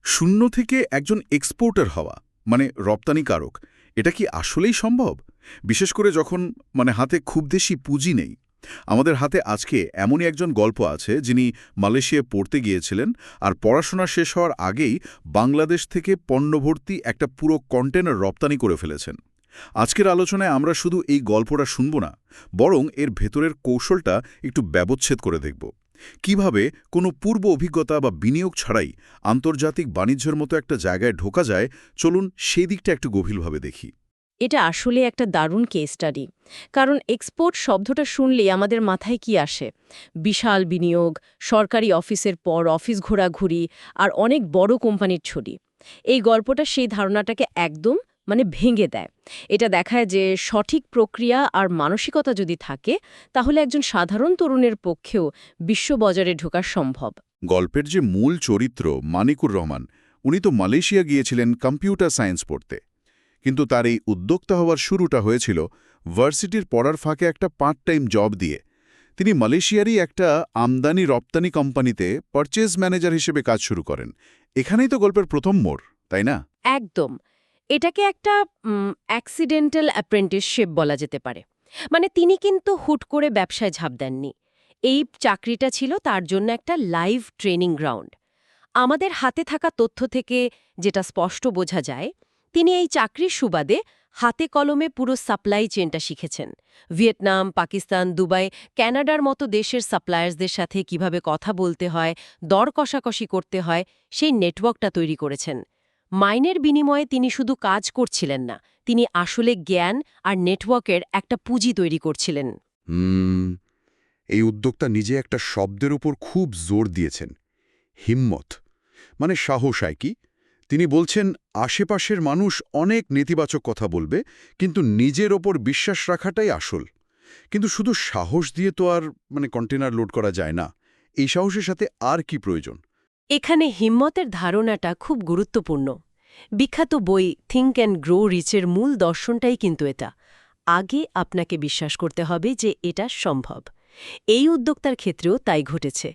শূন্য থেকে একজন এক্সপোর্টার হওয়া মানে রপ্তানিকারক, এটা কি আসলেই সম্ভব? বিশেষ করে যখন হাতে খুব বেশি পুঁজি নেই। আমাদের হাতে আজকে এমনই একজন গল্প আছে যিনি মালয়েশিয়ায় পড়তে গিয়েছিলেন আর পড়াশোনা শেষ হওয়ার আগেই বাংলাদেশ থেকে পণ্যভর্তি একটা পুরো কন্টেনার রপ্তানি করে ফেলেছেন। আজকের আলোচনায় আমরা শুধু এই গল্পটা শুনব না, বরং এর ভেতরের কৌশলটা একটু ব্যবচ্ছেদ করে দেখব। কিভাবে কোনো পূর্ব অভিজ্ঞতা বা বিনিয়োগ ছাড়াই আন্তর্জাতিক বাণিজ্যের মতো একটা জায়গায় ঢোকা যায়, চলুন সেই দিকটা একটু গভীরভাবে দেখি। এটা আসলে একটা দারুণ কেস স্টাডি। কারণ এক্সপোর্ট শব্দটা শুনলেই আমাদের মাথায় কি আসে? বিশাল বিনিয়োগ, সরকারি অফিসের পর অফিস ঘোরাঘুরি আর অনেক বড় কোম্পানির ছড়ি। এই গল্পটা সেই ধারণাটাকে একদম ভেঙে দেয়। এটা দেখায় যে সঠিক প্রক্রিয়া আর মানসিকতা যদি থাকে, তাহলে একজন সাধারণ তরুণের পক্ষেও বিশ্ববাজারে ঢোকা সম্ভব। গল্পের যে মূল চরিত্র মানিকুর রহমান, উনি তো মালয়েশিয়া গিয়েছিলেন কম্পিউটার সায়েন্স পড়তে। কিন্তু তার এই উদ্যোক্তা হওয়ার শুরুটা হয়েছিল ভার্সিটির পড়ার ফাঁকে একটা পার্ট টাইম জব দিয়ে। তিনি মালয়েশিয়ারই একটা আমদানি রপ্তানি কোম্পানিতে পারচেজ ম্যানেজার হিসেবে কাজ শুরু করেন। এখানেই তো গল্পের প্রথম মোড়, তাই না? একদম। এটাকে একটা অ্যাক্সিডেন্টাল অ্যাপ্রেন্টিসশিপ বলা যেতে পারে। তিনি কিন্তু হুট করে ব্যবসায় ঝাঁপ দেননি। এই চাকরিটা ছিল তার জন্য একটা লাইভ ট্রেনিং গ্রাউন্ড। আমাদের হাতে থাকা তথ্য থেকে যেটা স্পষ্ট বোঝা যায়, তিনি এই চাকরির সুবাদে হাতে কলমে পুরো সাপ্লাই চেনটা শিখেছেন। ভিয়েতনাম, পাকিস্তান, দুবাই, কানাডার মতো দেশের সাপ্লায়ার্সদের সাথে কিভাবে কথা বলতে হয়, দর কষাকষি করতে হয়, সেই নেটওয়ার্কটা তৈরি করেছেন। মাইনের বিনিময়ে তিনি শুধু কাজ করছিলেন না, তিনি আসলে জ্ঞান আর নেটওয়ার্কের একটা পুঁজি তৈরি করছিলেন। হুম। এই উদ্যোক্তা নিজে একটা শব্দের উপর খুব জোর দিয়েছেন, হিম্মত। মানে সাহস আর কি। তিনি বলছেন আশেপাশের মানুষ অনেক নেতিবাচক কথা বলবে, কিন্তু নিজের ওপর বিশ্বাস রাখাটাই আসল। কিন্তু শুধু সাহস দিয়ে তো আর কন্টেনার লোড করা যায় না। এই সাহসের সাথে আর কি প্রয়োজন? এখানে হিম্মতের ধারণাটা খুব গুরুত্বপূর্ণ। বিখ্যাত বই থিঙ্ক অ্যান্ড গ্রো রিচের মূল দর্শনটাই কিন্তু এটা। আগে আপনাকে বিশ্বাস করতে হবে যে এটা সম্ভব। এই উদ্যোক্তার ক্ষেত্রেও তাই ঘটেছে।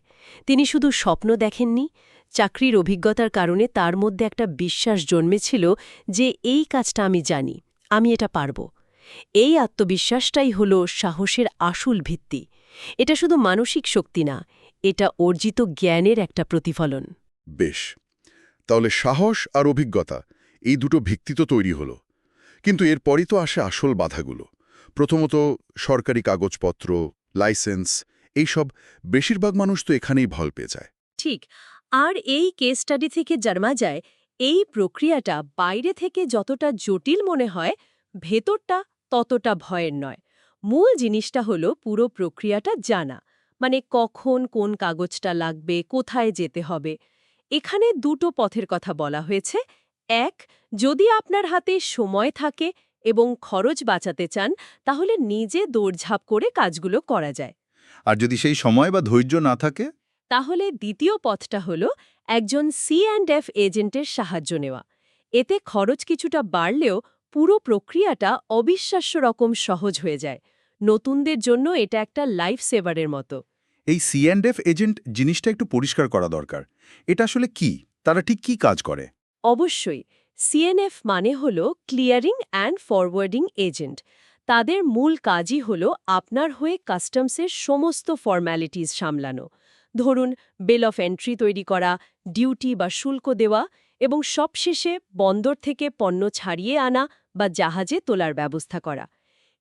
তিনি শুধু স্বপ্ন দেখেননি, চাকরির অভিজ্ঞতার কারণে তার মধ্যে একটা বিশ্বাস জন্মেছিল যে এই কাজটা আমি জানি, আমি এটা পারব। এই আত্মবিশ্বাসটাই হল সাহসের আসল ভিত্তি। এটা শুধু মানসিক শক্তি না, এটা অর্জিত জ্ঞানের একটা প্রতিফলন। বেশ, তাহলে সাহস আর অভিজ্ঞতা, এই দুটো ভিত্তি তো তৈরি হলো। কিন্তু এরপরই তো আসে আসল বাধাগুলো। প্রথমত সরকারি কাগজপত্র, লাইসেন্স, এইসব বেশিরভাগ মানুষ তো এখানেই ভয় পেয়ে যায়। ঠিক। আর এই কেস স্টাডি থেকে জানা যায়, এই প্রক্রিয়াটা বাইরে থেকে যতটা জটিল মনে হয়, ভেতরটা ততটা ভয়ের নয়। মূল জিনিসটা হলো পুরো প্রক্রিয়াটা জানা। কখন কোন কাগজটা লাগবে, কোথায় যেতে হবে। এখানে দুটো পথের কথা বলা হয়েছে। এক, যদি আপনার হাতে সময় থাকে এবং খরচ বাঁচাতে চান, তাহলে নিজে দৌড়ঝাঁপ করে কাজগুলো করা যায়। আর যদি সেই সময় বা ধৈর্য না থাকে? তাহলে দ্বিতীয় পথটা হল একজন C&F এজেন্টের সাহায্য নেওয়া। এতে খরচ কিছুটা বাড়লেও পুরো প্রক্রিয়াটা অবিশ্বাস্য রকম সহজ হয়ে যায়। নতুনদের জন্য এটা একটা লাইফ সেভারের মতো। এই C&F এজেন্ট জিনিসটা একটু পরিষ্কার করা দরকার। এটা আসলে কি? তারা ঠিক কি কাজ করে? অবশ্যই, CNF হল ক্লিয়ারিং অ্যান্ড ফরওয়ার্ডিং এজেন্ট। তাদের মূল কাজই হল আপনার হয়ে কাস্টমসের সমস্ত ফর্ম্যালিটিস সামলানো। ধরুন, বিল অফ এন্ট্রি তৈরি করা, ডিউটি বা শুল্ক দেওয়া, এবং সবশেষে বন্দর থেকে পণ্য ছাড়িয়ে আনা বা জাহাজে তোলার ব্যবস্থা করা।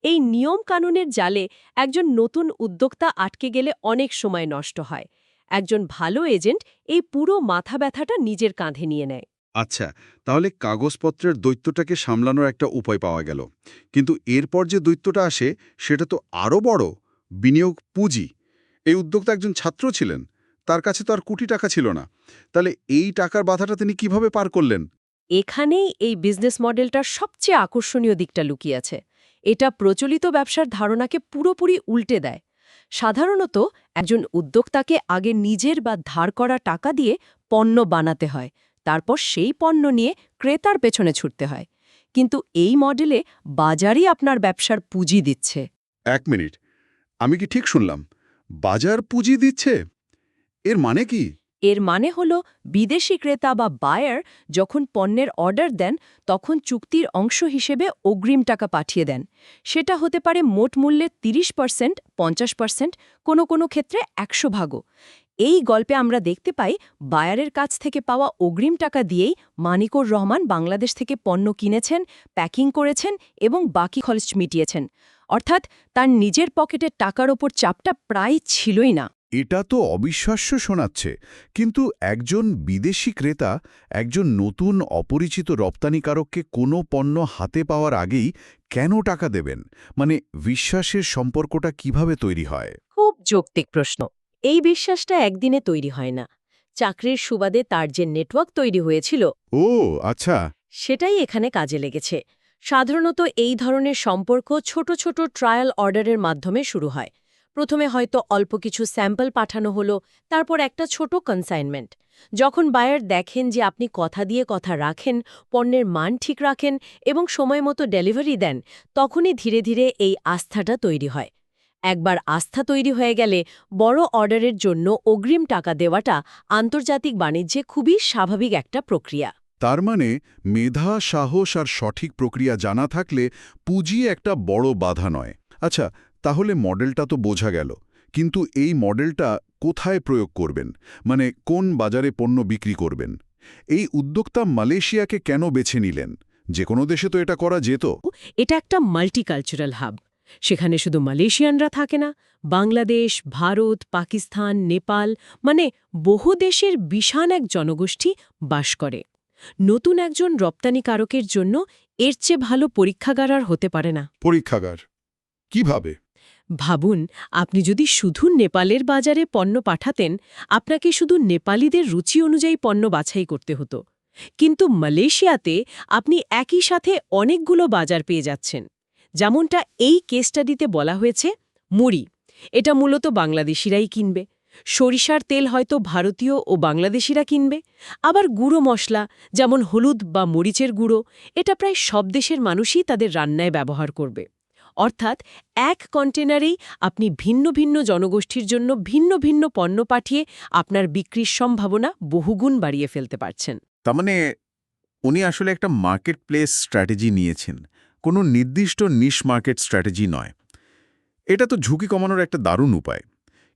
এই নিয়ম কানুনের জালে একজন নতুন উদ্যোক্তা আটকে গেলে অনেক সময় নষ্ট হয়। একজন ভালো এজেন্ট এই পুরো মাথা ব্যথাটা নিজের কাঁধে নিয়ে নেয়। আচ্ছা, তাহলে কাগজপত্রের দৈত্যটাকে সামলানোর একটা উপায় পাওয়া গেল। কিন্তু এরপর যে দৈত্যটা আসে সেটা তো আরও বড়, বিনিয়োগ পুঁজি। এই উদ্যোক্তা একজন ছাত্র ছিলেন, তার কাছে তো আর কোটি টাকা ছিল না। তাহলে এই টাকার বাধাটা তিনি কিভাবে পার করলেন? এখানেই এই বিজনেস মডেলটার সবচেয়ে আকর্ষণীয় দিকটা লুকিয়ে আছে। এটা প্রচলিত ব্যবসার ধারণাকে পুরোপুরি উল্টে দেয়। সাধারণত একজন উদ্যোক্তাকে আগে নিজের বা ধার করা টাকা দিয়ে পণ্য বানাতে হয়, তারপর সেই পণ্য নিয়ে ক্রেতার পেছনে ছুটতে হয়। কিন্তু এই মডেলে বাজারই আপনার ব্যবসার পুঁজি দিচ্ছে। এক মিনিট, আমি কি ঠিক শুনলাম? বাজার পুঁজি দিচ্ছে? এর মানে কি? এর মানে হল বিদেশি ক্রেতা বা বায়ার যখন পণ্যের অর্ডার দেন তখন চুক্তির অংশ হিসেবে অগ্রিম টাকা পাঠিয়ে দেন। সেটা হতে পারে মোট মূল্যের 30%, 50%, কোনো কোনো ক্ষেত্রে 100%। এই গল্পে আমরা দেখতে পাই বায়ারের কাছ থেকে পাওয়া অগ্রিম টাকা দিয়েই মানিকুর রহমান বাংলাদেশ থেকে পণ্য কিনেছেন, প্যাকিং করেছেন এবং বাকি খরচ মিটিয়েছেন। অর্থাৎ তার নিজের পকেটের টাকার ওপর চাপটা প্রায় ছিলই না। এটা তো অবিশ্বাস্য শোনাচ্ছে, কিন্তু একজন বিদেশি ক্রেতা একজন নতুন অপরিচিত রপ্তানিকারককে কোনো পণ্য হাতে পাওয়ার আগেই কেন টাকা দেবেন? মানে বিশ্বাসের সম্পর্কটা কিভাবে তৈরি হয়? খুব যৌক্তিক প্রশ্ন। এই বিশ্বাসটা একদিনে তৈরি হয় না। চাকরির সুবাদে তার যে নেটওয়ার্ক তৈরি হয়েছিল ও আচ্ছা। সেটাই এখানে কাজে লেগেছে। সাধারণত এই ধরনের সম্পর্ক ছোট ছোট ট্রায়াল অর্ডারের মাধ্যমে শুরু হয়। প্রথমে হয়তো অল্প কিছু স্যাম্পল পাঠানো হলো, তারপর একটা ছোট কনসাইনমেন্ট। যখন বায়ার দেখেন যে আপনি কথা দিয়ে কথা রাখেন, পণ্যের মান ঠিক রাখেন এবং সময় মতো ডেলিভারি দেন, তখনই ধীরে ধীরে এই আস্থাটা তৈরি হয়। একবার আস্থা তৈরি হয়ে গেলে বড় অর্ডারের জন্য অগ্রিম টাকা দেওয়াটা আন্তর্জাতিক বাণিজ্যে খুবই স্বাভাবিক একটা প্রক্রিয়া। তার মানে মেধা, সাহস আর সঠিক প্রক্রিয়া জানা থাকলে পুঁজি একটা বড় বাধা নয়। আচ্ছা, তাহলে মডেলটা তো বোঝা গেল, কিন্তু এই মডেলটা কোথায় প্রয়োগ করবেন? মানে কোন বাজারে পণ্য বিক্রি করবেন? এই উদ্যোক্তা মালয়েশিয়াকে কেন বেছে নিলেন? যে কোনো দেশে তো এটা করা যেত। এটা একটা মাল্টিকালচারাল হাব। সেখানে শুধু মালয়েশিয়ানরা থাকে না, বাংলাদেশ, ভারত, পাকিস্তান, নেপাল, মানে বহু দেশের বিশাল এক জনগোষ্ঠী বাস করে। নতুন একজন রপ্তানিকারকের জন্য এর চেয়ে ভালো পরীক্ষাগার আর হতে পারে না। পরীক্ষাগার কিভাবে? ভাবুন, আপনি যদি শুধু নেপালের বাজারে পণ্য পাঠাতেন, আপনাকে শুধু নেপালিদের রুচি অনুযায়ী পণ্য বাছাই করতে হতো। কিন্তু মালয়েশিয়াতে আপনি একই সাথে অনেকগুলো বাজার পেয়ে যাচ্ছেন। যেমনটা এই কেস স্টাডিতে বলা হয়েছে, মুড়ি এটা মূলত বাংলাদেশিরাই কিনবে, সরিষার তেল হয়তো ভারতীয় ও বাংলাদেশিরা কিনবে, আবার গুঁড়ো মশলা যেমন হলুদ বা মরিচের গুঁড়ো এটা প্রায় সব দেশের মানুষই তাদের রান্নায় ব্যবহার করবে। অর্থাৎ এক কন্টেনারেই আপনি ভিন্ন ভিন্ন জনগোষ্ঠীর জন্য ভিন্ন ভিন্ন পণ্য পাঠিয়ে আপনার বিক্রির সম্ভাবনা বহুগুণ বাড়িয়ে ফেলতে পারছেন। তার মানে উনি আসলে একটা মার্কেট প্লেস স্ট্র্যাটেজি নিয়েছেন, কোনো নির্দিষ্ট নিশ মার্কেট স্ট্র্যাটেজি নয়। এটা তো ঝুঁকি কমানোর একটা দারুণ উপায়।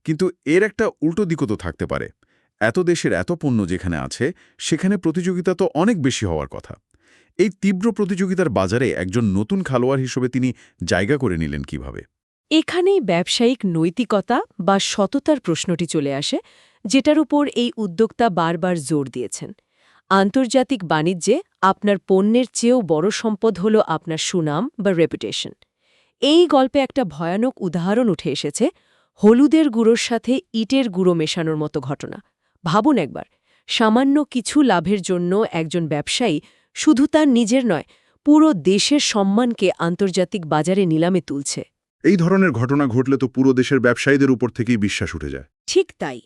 কিন্তু এর একটা উল্টো দিকও তো থাকতে পারে। এত দেশের এত পণ্য যেখানে আছে, সেখানে প্রতিযোগিতা তো অনেক বেশি হওয়ার কথা। এই তীব্র প্রতিযোগিতার বাজারে একজন নতুন খেলোয়াড় হিসেবে তিনি জায়গা করে নিলেন কিভাবে? এখানেই ব্যবসায়িক নৈতিকতা বা সততার প্রশ্নটি চলে আসে, যেটার উপর এই উদ্যোক্তা বারবার জোর দিয়েছেন। আন্তর্জাতিক বাণিজ্যে আপনার পণ্যের চেয়েও বড় সম্পদ হল আপনার সুনাম বা রেপুটেশন। এই গল্পে একটা ভয়ানক উদাহরণ উঠে এসেছে, হলুদের গুঁড়োর সাথে ইটের গুঁড়ো মেশানোর মতো ঘটনা। ভাবুন একবার, সামান্য কিছু লাভের জন্য একজন ব্যবসায়ী শুধু তার নিজের নয়, পুরো দেশের সম্মানকে আন্তর্জাতিক বাজারে নিলামে তুলছে। এই ধরনের ঘটনা ঘটলে তো পুরো দেশের ব্যবসায়ীদের উপর থেকেই বিশ্বাস উঠে যায়। ঠিক তাই।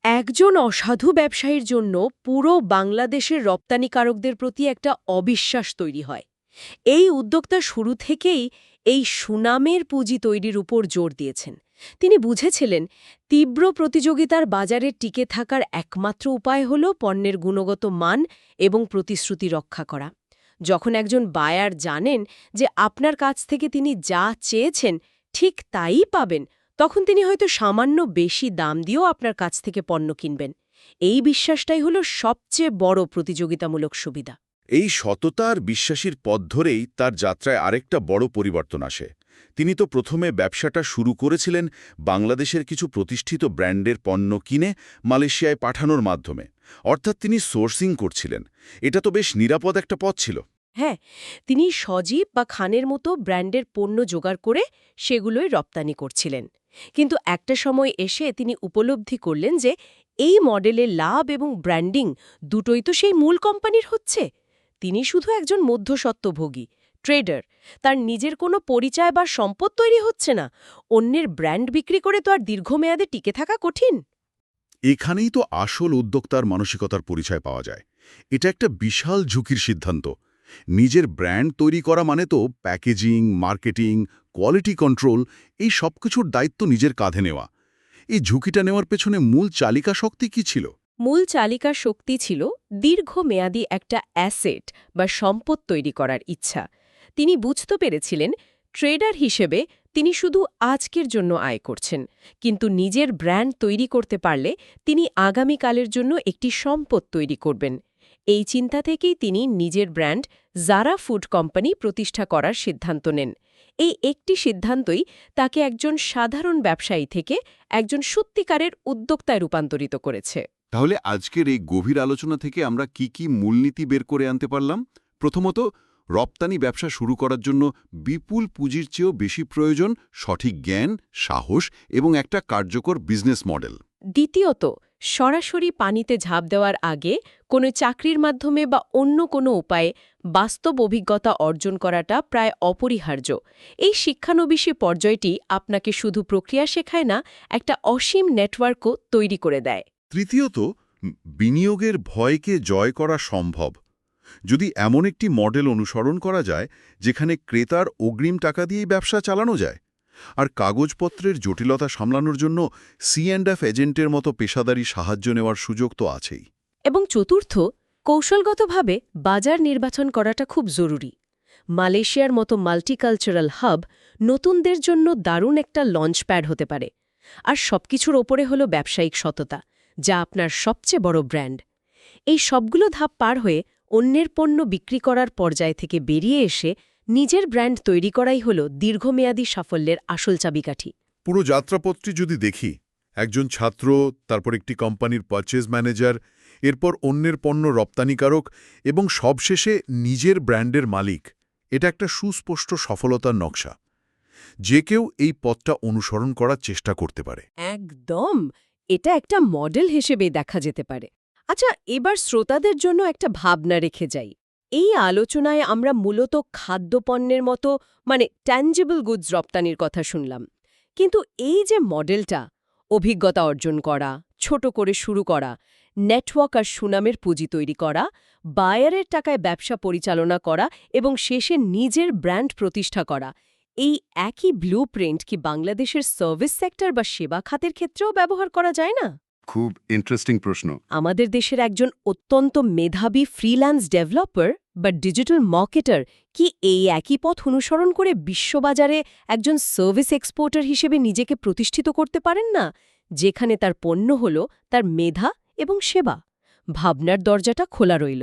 একজন অসাধু ব্যবসায়ীর জন্য পুরো বাংলাদেশের রপ্তানিকারকদের প্রতি একটা অবিশ্বাস তৈরি হয়। এই উদ্যোক্তা শুরু থেকেই এই সুনামের পুঁজি তৈরির উপর জোর দিয়েছেন। তিনি বুঝেছিলেন তীব্র প্রতিযোগিতার বাজারে টিকে থাকার একমাত্র উপায় হল পণ্যের গুণগত মান এবং প্রতিশ্রুতি রক্ষা করা। যখন একজন বায়ার জানেন যে আপনার কাছ থেকে তিনি যা চেয়েছেন ঠিক তাই পাবেন, তখন তিনি হয়তো সামান্য বেশি দাম দিয়েও আপনার কাছ থেকে পণ্য কিনবেন। এই বিশ্বাসটাই হল সবচেয়ে বড় প্রতিযোগিতামূলক সুবিধা। এই সততা আর বিশ্বাসীর পথ ধরেই তার যাত্রায় আরেকটা বড় পরিবর্তন আসে। তিনি তো প্রথমে ব্যবসাটা শুরু করেছিলেন বাংলাদেশের কিছু প্রতিষ্ঠিত ব্র্যান্ডের পণ্য কিনে মালয়েশিয়ায় পাঠানোর মাধ্যমে। অর্থাৎ তিনি সোর্সিং করছিলেন। এটা তো বেশ নিরাপদ একটা পথ ছিল। হ্যাঁ, তিনি সজীব বা খানের মতো ব্র্যান্ডের পণ্য জোগাড় করে সেগুলোই রপ্তানি করছিলেন। কিন্তু একটা সময় এসে তিনি উপলব্ধি করলেন যে এই মডেলের লাভ এবং ব্র্যান্ডিং দুটোই তো সেই মূল কোম্পানির হচ্ছে। তিনি শুধু একজন মধ্যস্বত্বভোগী ট্রেডার। তার নিজের কোনো পরিচয় বা সম্পদ তৈরি হচ্ছে না। অন্যের ব্র্যান্ড বিক্রি করে তো আর দীর্ঘমেয়াদে টিকে থাকা কঠিন। এখানেই তো আসল উদ্যোক্তার মানসিকতার পরিচয় পাওয়া যায়। এটা একটা বিশাল ঝুঁকির সিদ্ধান্ত। নিজের ব্র্যান্ড তৈরি করা মানে তো প্যাকেজিং, মার্কেটিং, কোয়ালিটি কন্ট্রোল, এই সবকিছুর দায়িত্ব নিজের কাঁধে নেওয়া। এই ঝুঁকিটা নেওয়ার পেছনে মূল চালিকা শক্তি কী ছিল? মূল চালিকা শক্তি ছিল দীর্ঘমেয়াদী একটা অ্যাসেট বা সম্পদ তৈরি করার ইচ্ছা। তিনি বুঝতে পেরেছিলেন ট্রেডার হিসেবে তিনি শুধু আজকের জন্য আয় করছেন, কিন্তু নিজের ব্র্যান্ড তৈরি করতে পারলে তিনি আগামীকালের জন্য একটি সম্পদ তৈরি করবেন। এই চিন্তা থেকেই তিনি নিজের ব্র্যান্ড জারা ফুড কোম্পানি প্রতিষ্ঠা করার সিদ্ধান্ত নেন। এই একটি সিদ্ধান্তই তাকে একজন সাধারণ ব্যবসায়ী থেকে একজন সত্যিকারের উদ্যোক্তায় রূপান্তরিত করেছে। তাহলে আজকের এই গভীর আলোচনা থেকে আমরা কি মূলনীতি বের করে আনতে পারলাম? প্রথমত, রপ্তানি ব্যবসা শুরু করার জন্য বিপুল পুঁজির চেয়েও বেশি প্রয়োজন সঠিক জ্ঞান, সাহস এবং একটা কার্যকর বিজনেস মডেল। দ্বিতীয়ত, সরাসরি পানিতে ঝাঁপ দেওয়ার আগে কোনো চাকরির মাধ্যমে বা অন্য কোনো উপায়ে বাস্তব অভিজ্ঞতা অর্জন করাটা প্রায় অপরিহার্য। এই শিক্ষানবিশী পর্যায়টি আপনাকে শুধু প্রক্রিয়া শেখায় না, একটা অসীম নেটওয়ার্কও তৈরি করে দেয়। তৃতীয়ত, বিনিয়োগের ভয়কে জয় করা সম্ভব যদি এমন একটি মডেল অনুসরণ করা যায় যেখানে ক্রেতার অগ্রিম টাকা দিয়েই ব্যবসা চালানো যায়। আর কাগজপত্রের জটিলতা সামলানোর জন্য C&F এজেন্টের মতো পেশাদারি সাহায্য নেওয়ার সুযোগ তো আছেই। এবং চতুর্থ, কৌশলগতভাবে বাজার নির্বাচন করাটা খুব জরুরি। মালয়েশিয়ার মতো মাল্টিকালচারাল হাব নতুনদের জন্য দারুণ একটা লঞ্চপ্যাড হতে পারে। আর সবকিছুর ওপরে হলো ব্যবসায়িক সততা, যা আপনার সবচেয়ে বড় ব্র্যান্ড। এই সবগুলো ধাপ পার হয়ে অন্যের পণ্য বিক্রি করার পর্যায় থেকে বেরিয়ে এসে নিজের ব্র্যান্ড তৈরি করাই হল দীর্ঘমেয়াদী সাফল্যের আসল চাবিকাঠি। পুরো যাত্রাপথটি যদি দেখি, একজন ছাত্র, তারপর একটি কোম্পানির পারচেজ ম্যানেজার, এরপর অন্যের পণ্য রপ্তানিকারক এবং সবশেষে নিজের ব্র্যান্ডের মালিক, এটা একটা সুস্পষ্ট সফলতার নকশা। যে কেউ এই পথটা অনুসরণ করার চেষ্টা করতে পারে। একদম, এটা একটা মডেল হিসেবে দেখা যেতে পারে। আচ্ছা, এবার শ্রোতাদের জন্য একটা ভাবনা রেখে যাই। এই আলোচনায় আমরা মূলত খাদ্যপণ্যের মতো ট্যাঞ্জিবল গুডস রপ্তানির কথা শুনলাম, কিন্তু এই যে মডেলটা, অভিজ্ঞতা অর্জন করা, ছোট করে শুরু করা, নেটওয়ার্ক আর সুনামের পুঁজি তৈরি করা, বায়ারের টাকায় ব্যবসা পরিচালনা করা এবং শেষে নিজের ব্র্যান্ড প্রতিষ্ঠা করা, এই একই ব্লুপ্রিন্ট কি বাংলাদেশের সার্ভিস সেক্টর বা সেবা খাতের ক্ষেত্রেও ব্যবহার করা যায় না? খুব ইন্টারেস্টিং প্রশ্ন। আমাদের দেশের একজন অত্যন্ত মেধাবী ফ্রিল্যান্স ডেভেলপার বা ডিজিটাল মার্কেটার কি এই একই পথ অনুসরণ করে বিশ্ববাজারে একজন সার্ভিস এক্সপোর্টার হিসেবে নিজেকে প্রতিষ্ঠিত করতে পারেন না, যেখানে তার পণ্য হল তার মেধা এবং সেবা? ভাবনার দরজাটা খোলা রইল।